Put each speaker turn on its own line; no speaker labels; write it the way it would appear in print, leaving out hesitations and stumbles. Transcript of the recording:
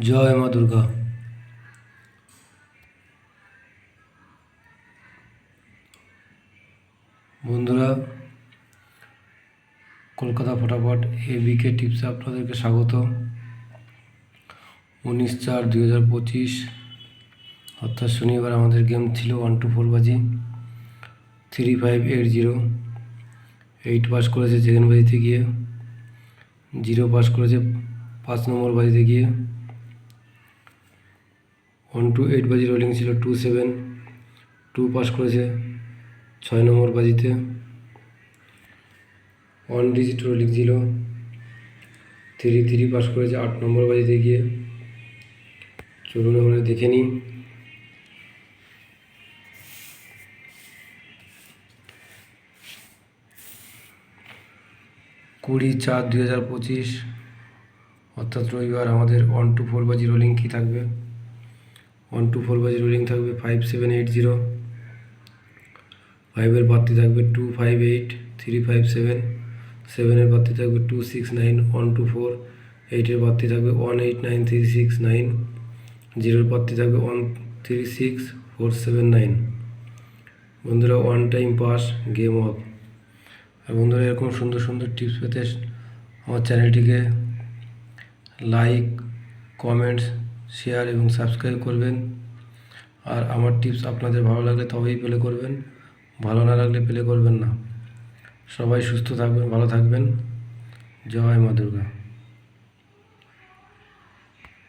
জয় মা দুর্গা। বন্ধুরা, কলকাতা ফটাফট এবিকে টিপসে আপনাদেরকে স্বাগত। 19/4/2025 অর্থাৎ শনিবার আমাদের গেম ছিল 1-4 বাজি 3580। 8 পাস করেছে সেকেন্ড বাজিতে গিয়ে, 0 পাস করেছে 5 নম্বর বাজিতে গিয়ে। 1-8 বাজি রোলিং ছিল 2-7, 2 পাস করেছে 6 নম্বর বাজিতে। 1 ডিজিট রোলিং ছিল 3 পাস করেছে 8 নম্বর বাজিতে গিয়ে। চলুন আমরা দেখে নিই। কুড়ি 4/2025 অর্থাৎ রবিবার আমাদের 1-4 বাজি রোলিং কী থাকবে? 1-4 বাজি রোলিং থাকবে 5780। 5-এর বাড়তি থাকবে 258 357। 7-এর বাড়তি থাকবে 269 124। 8-এর বাড়তি থাকবে 189 369। 0-এর বাড়তি থাকবে 136 479। বন্ধুরা, 1 টাইম পাস গেম অফ। আর বন্ধুরা, এরকম সুন্দর সুন্দর টিপস পেতে আমার চ্যানেলটিকে লাইক, কমেন্টস, শেয়ার এবং সাবস্ক্রাইব করবেন। আর আমার টিপস আপনাদের ভালো লাগলে তবেই প্লে করবেন, ভালো না লাগলে প্লে করবেন না। সবাই সুস্থ থাকবেন, ভালো থাকবেন। জয় মা দুর্গা।